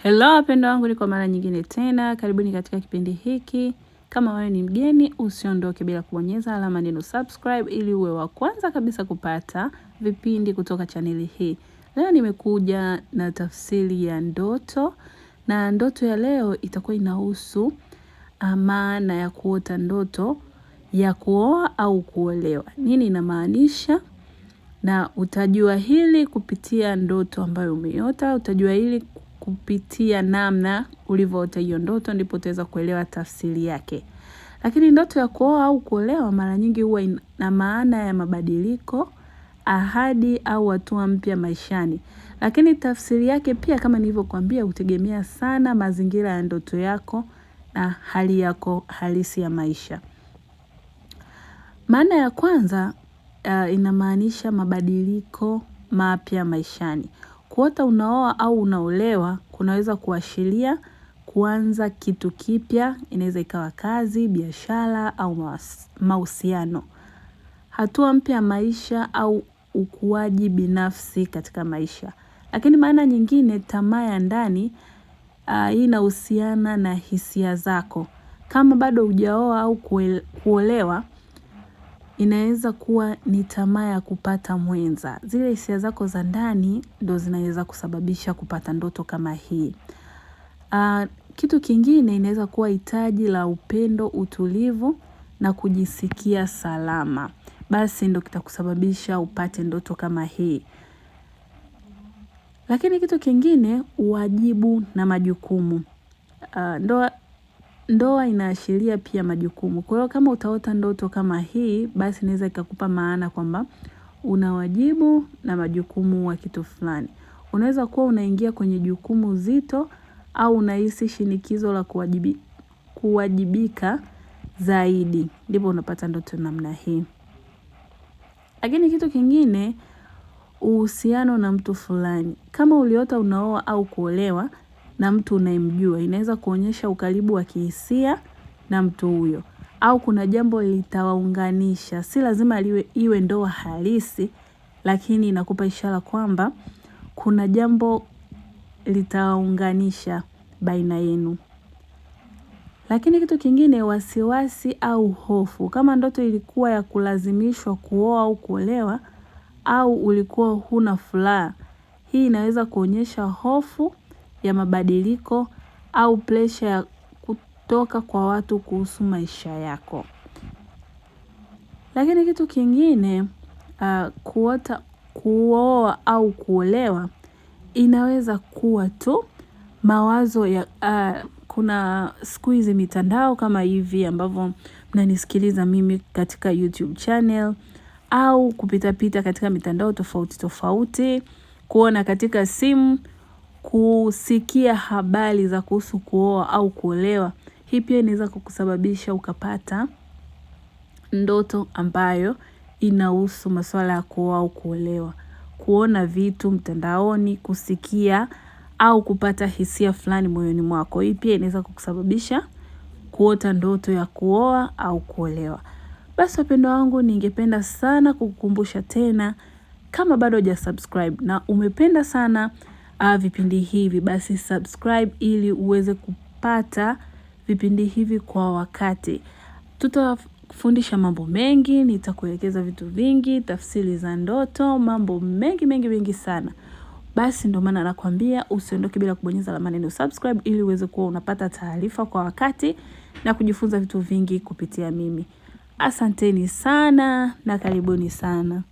Hello wapendwa wangu, ni kwa mara nyingine tena. Karibuni katika kipindi hiki. Kama wewe ni mgeni, usiondoke bila kubonyeza alama neno subscribe ili uwe wa kwanza kabisa kupata vipindi kutoka chaneli hii. Leo nimekuja na tafsiri ya ndoto, na ndoto ya leo itakuwa inahusu maana ya kuota ndoto ya kuoa au kuolewa. Nini inamaanisha? Na utajua hili kupitia ndoto ambayo umeota, utajua hili kupitia namna ulivyoota hiyo ndoto, ndipo utaweza kuelewa tafsiri yake. Lakini ndoto ya kuoa au kuolewa mara nyingi huwa ina maana ya mabadiliko, ahadi au hatua mpya maishani. Lakini tafsiri yake pia, kama nilivyokuambia, hutegemea sana mazingira ya ndoto yako na hali yako halisi ya maisha. Maana ya kwanza inamaanisha mabadiliko mapya maishani. Kuota unaoa au unaolewa kunaweza kuashiria kuanza kitu kipya, inaweza ikawa kazi, biashara au mahusiano. Hatua mpya maisha au ukuaji binafsi katika maisha. Lakini maana nyingine, tamaa ya ndani, hii inahusiana na hisia zako. Kama bado hujaoa au kuolewa, inaweza kuwa ni tamaa ya kupata mwenza. Zile hisia zako za ndani ndo zinaweza kusababisha kupata ndoto kama hii. Kitu kingine inaweza kuwa hitaji la upendo, utulivu na kujisikia salama. Basi ndo kitakusababisha upate ndoto kama hii. Lakini kitu kingine, wajibu na majukumu. Ndoa inaashiria pia majukumu. Kwa hiyo kama utaota ndoto kama hii, basi inaweza ikakupa maana kwamba una wajibu na majukumu wa kitu fulani. Unaweza kuwa unaingia kwenye jukumu zito au unahisi shinikizo la kuwajibika zaidi. Ndipo unapata ndoto namna hii. Lakini kitu kingine, uhusiano na mtu fulani. Kama uliota unaoa au kuolewa na mtu unayemjua, inaweza kuonyesha ukaribu wa kihisia na mtu huyo. Au kuna jambo litawaunganisha. Si lazima iwe ndoa halisi, lakini inakupa ishara kwamba kuna jambo litawaunganisha baina yenu. Lakini kitu kingine, wasiwasi au hofu. Kama ndoto ilikuwa ya kulazimishwa kuoa au kuolewa, au ulikuwa huna furaha, hii inaweza kuonyesha hofu ya mabadiliko au pressure ya kutoka kwa watu kuhusu maisha yako. Lakini kitu kingine, kuoa au kuolewa inaweza kuwa tu mawazo ya kuna siku hizi mitandao kama hivi ambavyo mnanisikiliza mimi katika YouTube channel, au kupita katika mitandao tofauti tofauti, kuona katika simu, kusikia habari za kuhusu kuoa au kuolewa. Hii pia inaweza kukusababisha ukapata ndoto ambayo inahusu masuala ya kuoa au kuolewa. Kuona vitu mtandaoni, kusikia au kupata hisia fulani moyoni mwako. Hii pia inaweza kukusababisha kuota ndoto ya kuoa au kuolewa. Basi wapendwa wangu, ningependa sana kukukumbusha tena, kama bado hujasubscribe na umependa sana vipindi hivi, basi subscribe ili uweze kupata vipindi hivi kwa wakati. Tutafundisha mambo mengi, nitakuelekeza vitu vingi, tafsiri za ndoto, mambo mengi sana. Basi ndo maana nakwambia usiondoke bila kubonyeza alama neno subscribe ili uweze kuwa unapata taarifa kwa wakati na kujifunza vitu vingi kupitia mimi. Asanteni sana na karibuni sana.